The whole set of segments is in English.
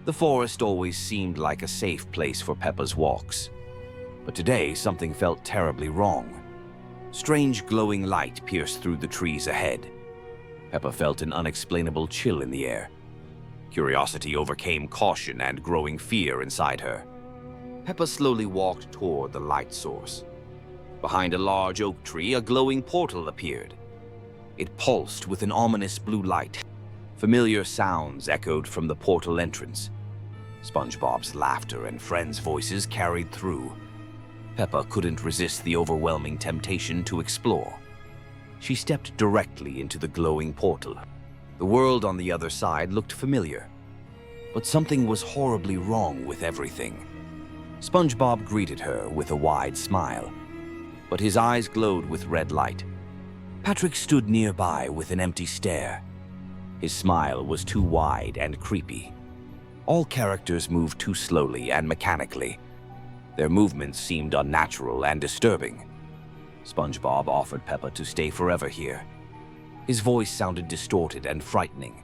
The forest always seemed like a safe place for Peppa's walks. But today, something felt terribly wrong. Strange glowing light pierced through the trees ahead. Peppa felt an unexplainable chill in the air. Curiosity overcame caution and growing fear inside her. Peppa slowly walked toward the light source. Behind a large oak tree, a glowing portal appeared. It pulsed with an ominous blue light. Familiar sounds echoed from the portal entrance. SpongeBob's laughter and friends' voices carried through. Peppa couldn't resist the overwhelming temptation to explore. She stepped directly into the glowing portal. The world on the other side looked familiar, but something was horribly wrong with everything. SpongeBob greeted her with a wide smile, but his eyes glowed with red light. Patrick stood nearby with an empty stare. His smile was too wide and creepy. All characters moved too slowly and mechanically. Their movements seemed unnatural and disturbing. SpongeBob offered Peppa to stay forever here. His voice sounded distorted and frightening.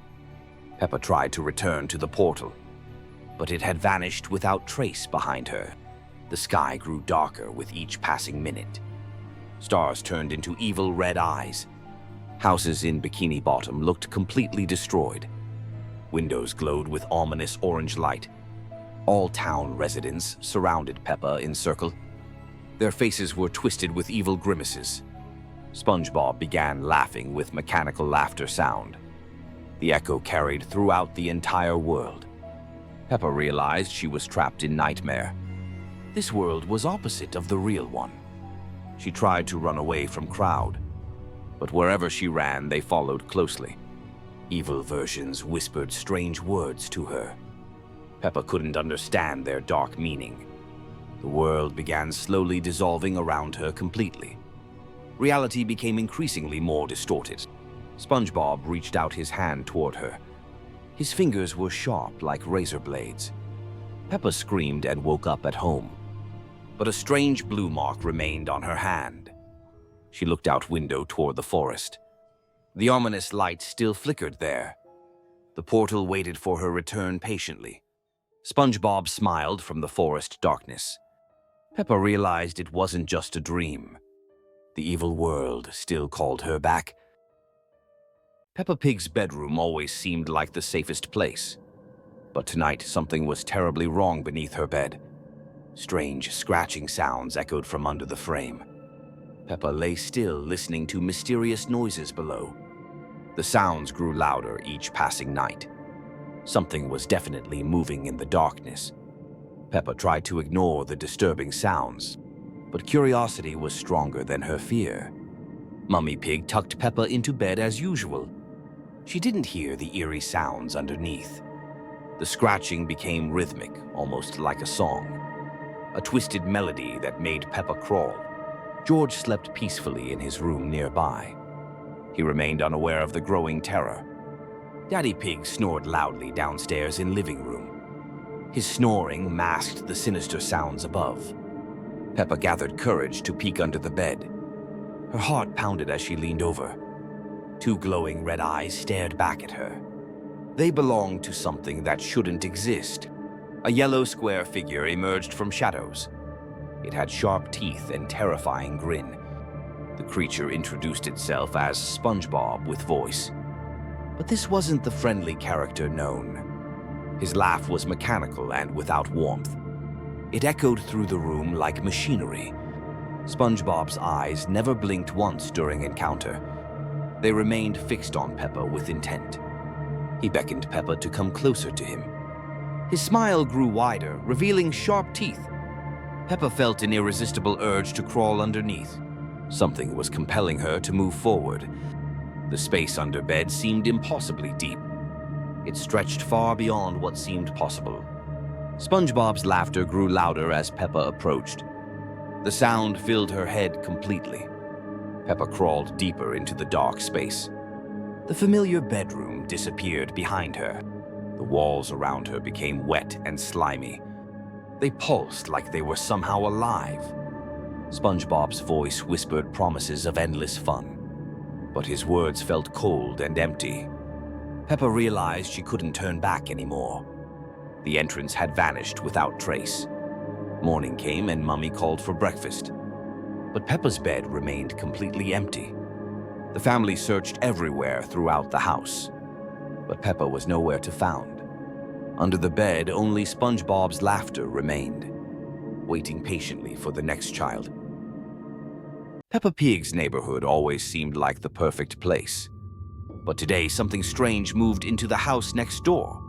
Peppa tried to return to the portal, but it had vanished without trace behind her. The sky grew darker with each passing minute. Stars turned into evil red eyes. Houses in Bikini Bottom looked completely destroyed. Windows glowed with ominous orange light. All town residents surrounded Peppa in circle. Their faces were twisted with evil grimaces. SpongeBob began laughing with mechanical laughter sound. The echo carried throughout the entire world. Peppa realized she was trapped in nightmare. This world was opposite of the real one. She tried to run away from crowd, but wherever she ran, they followed closely. Evil versions whispered strange words to her. Peppa couldn't understand their dark meaning. The world began slowly dissolving around her completely. Reality became increasingly more distorted. SpongeBob reached out his hand toward her. His fingers were sharp like razor blades. Peppa screamed and woke up at home. But a strange blue mark remained on her hand. She looked out window toward the forest. The ominous light still flickered there. The portal waited for her return patiently. SpongeBob smiled from the forest darkness. Peppa realized it wasn't just a dream. The evil world still called her back. Peppa Pig's bedroom always seemed like the safest place. But tonight, something was terribly wrong beneath her bed. Strange scratching sounds echoed from under the frame. Peppa lay still, listening to mysterious noises below. The sounds grew louder each passing night. Something was definitely moving in the darkness. Peppa tried to ignore the disturbing sounds, but curiosity was stronger than her fear. Mummy Pig tucked Peppa into bed as usual. She didn't hear the eerie sounds underneath. The scratching became rhythmic, almost like a song. A twisted melody that made Peppa crawl. George slept peacefully in his room nearby. He remained unaware of the growing terror. Daddy Pig snored loudly downstairs in living room. His snoring masked the sinister sounds above. Peppa gathered courage to peek under the bed. Her heart pounded as she leaned over. Two glowing red eyes stared back at her. They belonged to something that shouldn't exist. A yellow square figure emerged from shadows. It had sharp teeth and terrifying grin. The creature introduced itself as SpongeBob with voice. But this wasn't the friendly character known. His laugh was mechanical and without warmth. It echoed through the room like machinery. SpongeBob's eyes never blinked once during encounter. They remained fixed on Peppa with intent. He beckoned Peppa to come closer to him. His smile grew wider, revealing sharp teeth. Peppa felt an irresistible urge to crawl underneath. Something was compelling her to move forward. The space under bed seemed impossibly deep. It stretched far beyond what seemed possible. SpongeBob's laughter grew louder as Peppa approached. The sound filled her head completely. Peppa crawled deeper into the dark space. The familiar bedroom disappeared behind her. The walls around her became wet and slimy. They pulsed like they were somehow alive. SpongeBob's voice whispered promises of endless fun, but his words felt cold and empty. Peppa realized she couldn't turn back anymore. The entrance had vanished without trace. Morning came and Mummy called for breakfast. But Peppa's bed remained completely empty. The family searched everywhere throughout the house, but Peppa was nowhere to found. Under the bed, only SpongeBob's laughter remained, waiting patiently for the next child. Peppa Pig's neighborhood always seemed like the perfect place. But today, something strange moved into the house next door.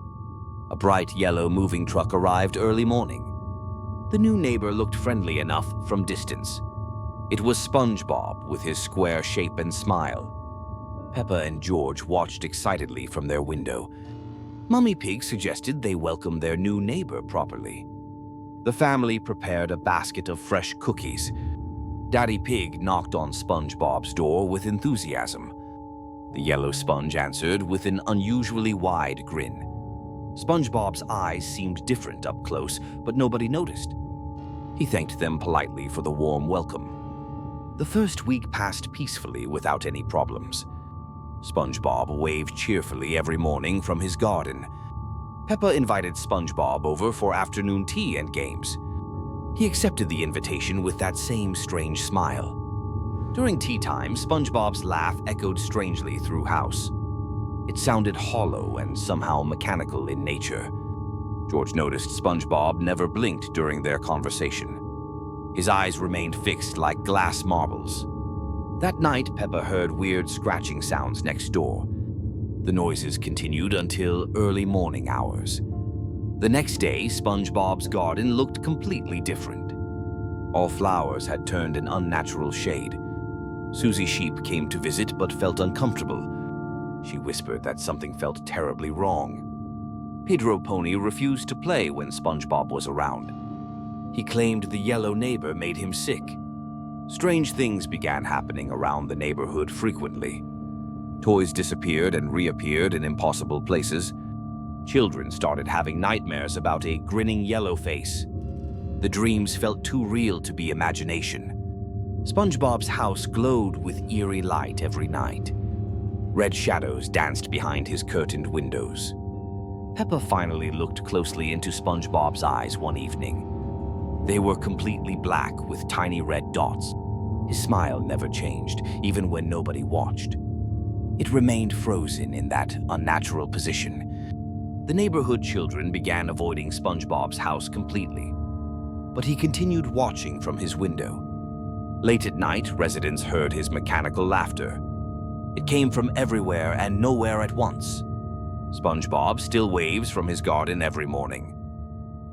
A bright yellow moving truck arrived early morning. The new neighbor looked friendly enough from distance. It was SpongeBob with his square shape and smile. Peppa and George watched excitedly from their window. Mummy Pig suggested they welcome their new neighbor properly. The family prepared a basket of fresh cookies. Daddy Pig knocked on SpongeBob's door with enthusiasm. The yellow sponge answered with an unusually wide grin. SpongeBob's eyes seemed different up close, but nobody noticed. He thanked them politely for the warm welcome. The first week passed peacefully without any problems. SpongeBob waved cheerfully every morning from his garden. Peppa invited SpongeBob over for afternoon tea and games. He accepted the invitation with that same strange smile. During tea time, SpongeBob's laugh echoed strangely through house. It sounded hollow and somehow mechanical in nature. George noticed SpongeBob never blinked during their conversation. His eyes remained fixed like glass marbles. That night, Peppa heard weird scratching sounds next door. The noises continued until early morning hours. The next day, SpongeBob's garden looked completely different. All flowers had turned an unnatural shade. Susie Sheep came to visit but felt uncomfortable. She whispered that something felt terribly wrong. Pedro Pony refused to play when SpongeBob was around. He claimed the yellow neighbor made him sick. Strange things began happening around the neighborhood frequently. Toys disappeared and reappeared in impossible places. Children started having nightmares about a grinning yellow face. The dreams felt too real to be imagination. SpongeBob's house glowed with eerie light every night. Red shadows danced behind his curtained windows. Peppa finally looked closely into SpongeBob's eyes one evening. They were completely black with tiny red dots. His smile never changed, even when nobody watched. It remained frozen in that unnatural position. The neighborhood children began avoiding SpongeBob's house completely, but he continued watching from his window. Late at night, residents heard his mechanical laughter. It came from everywhere and nowhere at once. SpongeBob still waves from his garden every morning,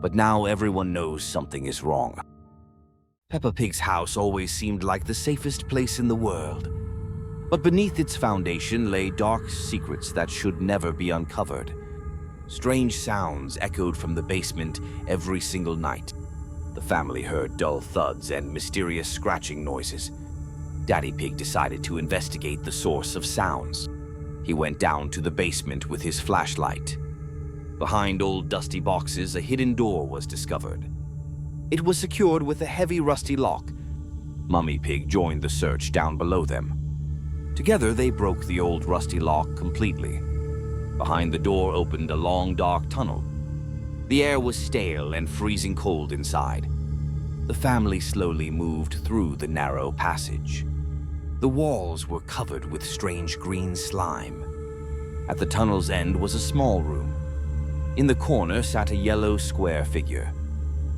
but now everyone knows something is wrong. Peppa Pig's house always seemed like the safest place in the world, but beneath its foundation lay dark secrets that should never be uncovered. Strange sounds echoed from the basement every single night. The family heard dull thuds and mysterious scratching noises. Daddy Pig decided to investigate the source of sounds. He went down to the basement with his flashlight. Behind old dusty boxes, a hidden door was discovered. It was secured with a heavy rusty lock. Mummy Pig joined the search down below them. Together, they broke the old rusty lock completely. Behind the door opened a long, dark tunnel. The air was stale and freezing cold inside. The family slowly moved through the narrow passage. The walls were covered with strange green slime. At the tunnel's end was a small room. In the corner sat a yellow square figure.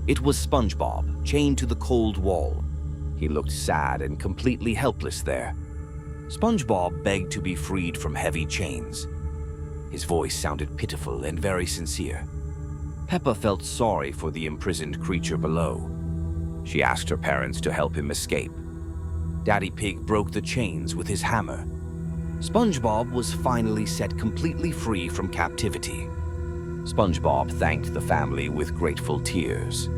It was SpongeBob, chained to the cold wall. He looked sad and completely helpless there. SpongeBob begged to be freed from heavy chains. His voice sounded pitiful and very sincere. Peppa felt sorry for the imprisoned creature below. She asked her parents to help him escape. Daddy Pig broke the chains with his hammer. SpongeBob was finally set completely free from captivity. SpongeBob thanked the family with grateful tears.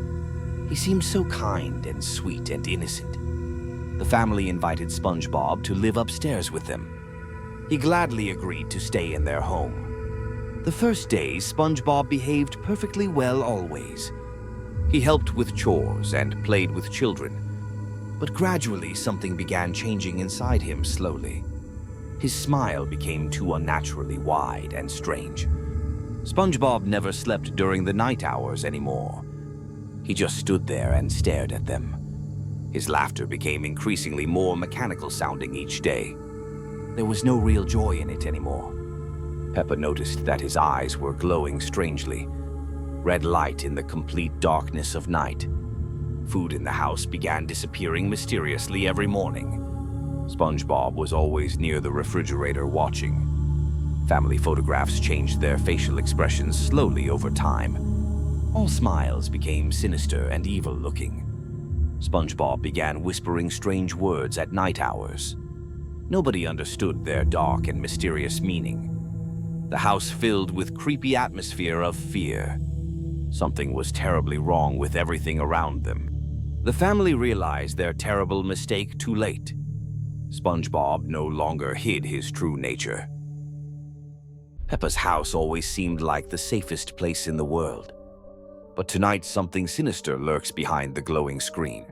He seemed so kind and sweet and innocent. The family invited SpongeBob to live upstairs with them. He gladly agreed to stay in their home. The first days, SpongeBob behaved perfectly well always. He helped with chores and played with children. But gradually, something began changing inside him slowly. His smile became too unnaturally wide and strange. SpongeBob never slept during the night hours anymore. He just stood there and stared at them. His laughter became increasingly more mechanical sounding each day. There was no real joy in it anymore. Peppa noticed that his eyes were glowing strangely, red light in the complete darkness of night. Food in the house began disappearing mysteriously every morning. SpongeBob was always near the refrigerator watching. Family photographs changed their facial expressions slowly over time. All smiles became sinister and evil-looking. SpongeBob began whispering strange words at night hours. Nobody understood their dark and mysterious meaning. The house filled with creepy atmosphere of fear. Something was terribly wrong with everything around them. The family realized their terrible mistake too late. SpongeBob no longer hid his true nature. Peppa's house always seemed like the safest place in the world. But tonight something sinister lurks behind the glowing screen.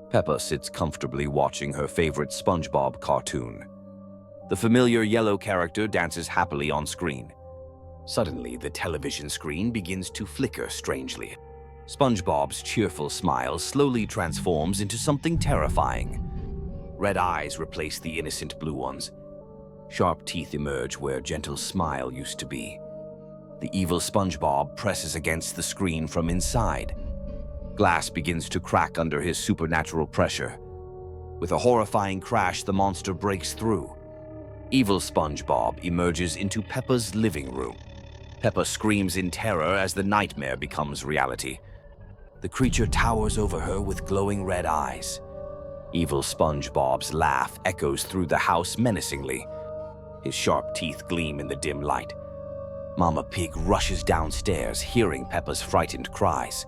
Peppa sits comfortably watching her favorite SpongeBob cartoon. The familiar yellow character dances happily on screen. Suddenly, the television screen begins to flicker strangely. SpongeBob's cheerful smile slowly transforms into something terrifying. Red eyes replace the innocent blue ones. Sharp teeth emerge where gentle smile used to be. The evil SpongeBob presses against the screen from inside. Glass begins to crack under his supernatural pressure. With a horrifying crash, the monster breaks through. Evil SpongeBob emerges into Peppa's living room. Peppa screams in terror as the nightmare becomes reality. The creature towers over her with glowing red eyes. Evil SpongeBob's laugh echoes through the house menacingly. His sharp teeth gleam in the dim light. Mama Pig rushes downstairs, hearing Peppa's frightened cries.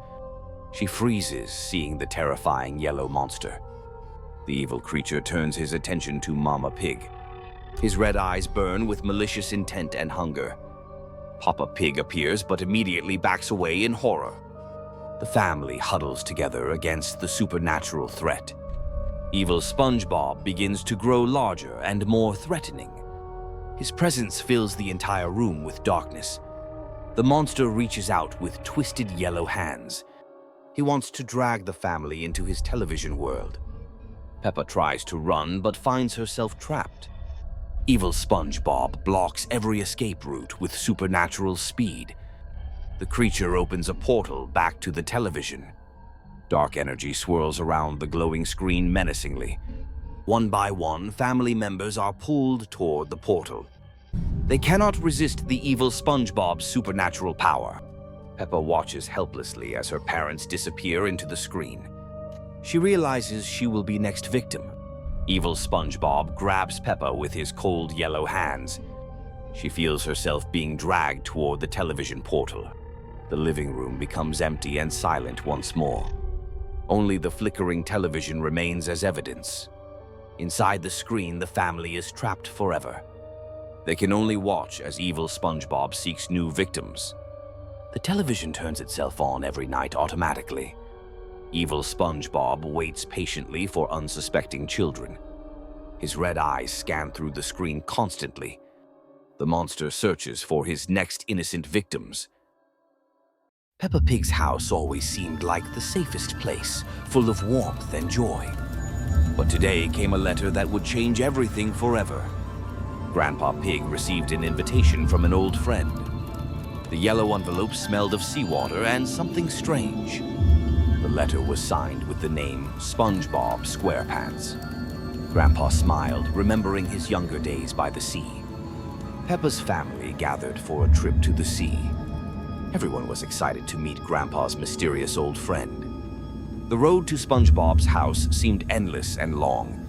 She freezes, seeing the terrifying yellow monster. The evil creature turns his attention to Mama Pig. His red eyes burn with malicious intent and hunger. Papa Pig appears but immediately backs away in horror. The family huddles together against the supernatural threat. Evil SpongeBob begins to grow larger and more threatening. His presence fills the entire room with darkness. The monster reaches out with twisted yellow hands. He wants to drag the family into his television world. Peppa tries to run but finds herself trapped. Evil SpongeBob blocks every escape route with supernatural speed. The creature opens a portal back to the television. Dark energy swirls around the glowing screen menacingly. One by one, family members are pulled toward the portal. They cannot resist the evil SpongeBob's supernatural power. Peppa watches helplessly as her parents disappear into the screen. She realizes she will be next victim. Evil SpongeBob grabs Peppa with his cold yellow hands. She feels herself being dragged toward the television portal. The living room becomes empty and silent once more. Only the flickering television remains as evidence. Inside the screen, the family is trapped forever. They can only watch as evil SpongeBob seeks new victims. The television turns itself on every night automatically. Evil SpongeBob waits patiently for unsuspecting children. His red eyes scan through the screen constantly. The monster searches for his next innocent victims. Peppa Pig's house always seemed like the safest place, full of warmth and joy. But today came a letter that would change everything forever. Grandpa Pig received an invitation from an old friend. The yellow envelope smelled of seawater and something strange. The letter was signed with the name SpongeBob SquarePants. Grandpa smiled, remembering his younger days by the sea. Peppa's family gathered for a trip to the sea. Everyone was excited to meet Grandpa's mysterious old friend. The road to SpongeBob's house seemed endless and long.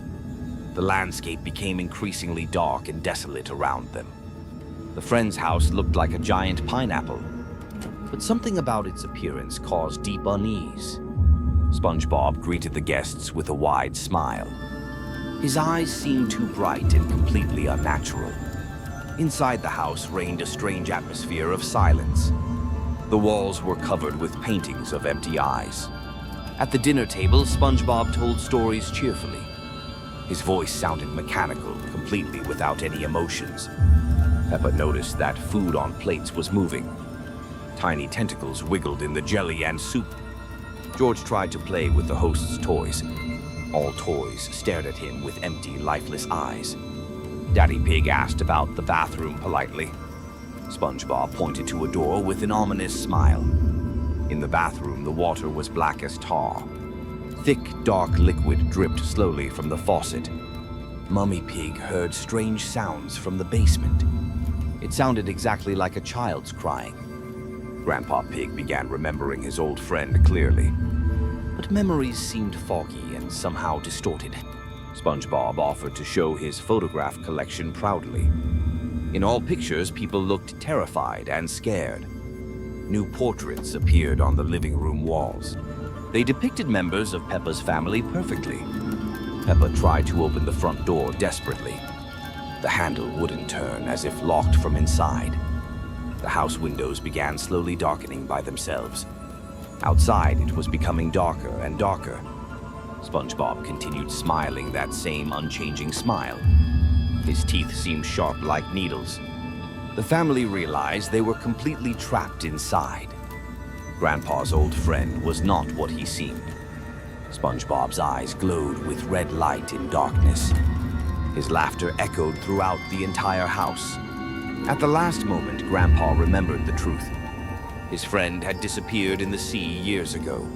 The landscape became increasingly dark and desolate around them. The friend's house looked like a giant pineapple, but something about its appearance caused deep unease. SpongeBob greeted the guests with a wide smile. His eyes seemed too bright and completely unnatural. Inside the house reigned a strange atmosphere of silence. The walls were covered with paintings of empty eyes. At the dinner table, SpongeBob told stories cheerfully. His voice sounded mechanical, completely without any emotions. Peppa noticed that food on plates was moving. Tiny tentacles wiggled in the jelly and soup. George tried to play with the host's toys. All toys stared at him with empty, lifeless eyes. Daddy Pig asked about the bathroom politely. SpongeBob pointed to a door with an ominous smile. In the bathroom, the water was black as tar. Thick, dark liquid dripped slowly from the faucet. Mummy Pig heard strange sounds from the basement. It sounded exactly like a child's crying. Grandpa Pig began remembering his old friend clearly. But memories seemed foggy and somehow distorted. SpongeBob offered to show his photograph collection proudly. In all pictures, people looked terrified and scared. New portraits appeared on the living room walls. They depicted members of Peppa's family perfectly. Peppa tried to open the front door desperately. The handle wouldn't turn, as if locked from inside. The house windows began slowly darkening by themselves. Outside, it was becoming darker and darker. SpongeBob continued smiling that same unchanging smile. His teeth seemed sharp like needles. The family realized they were completely trapped inside. Grandpa's old friend was not what he seemed. SpongeBob's eyes glowed with red light in darkness. His laughter echoed throughout the entire house. At the last moment, Grandpa remembered the truth. His friend had disappeared in the sea years ago.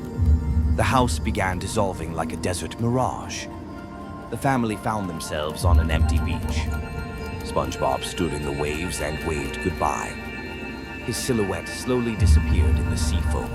The house began dissolving like a desert mirage. The family found themselves on an empty beach. SpongeBob stood in the waves and waved goodbye. His silhouette slowly disappeared in the sea foam.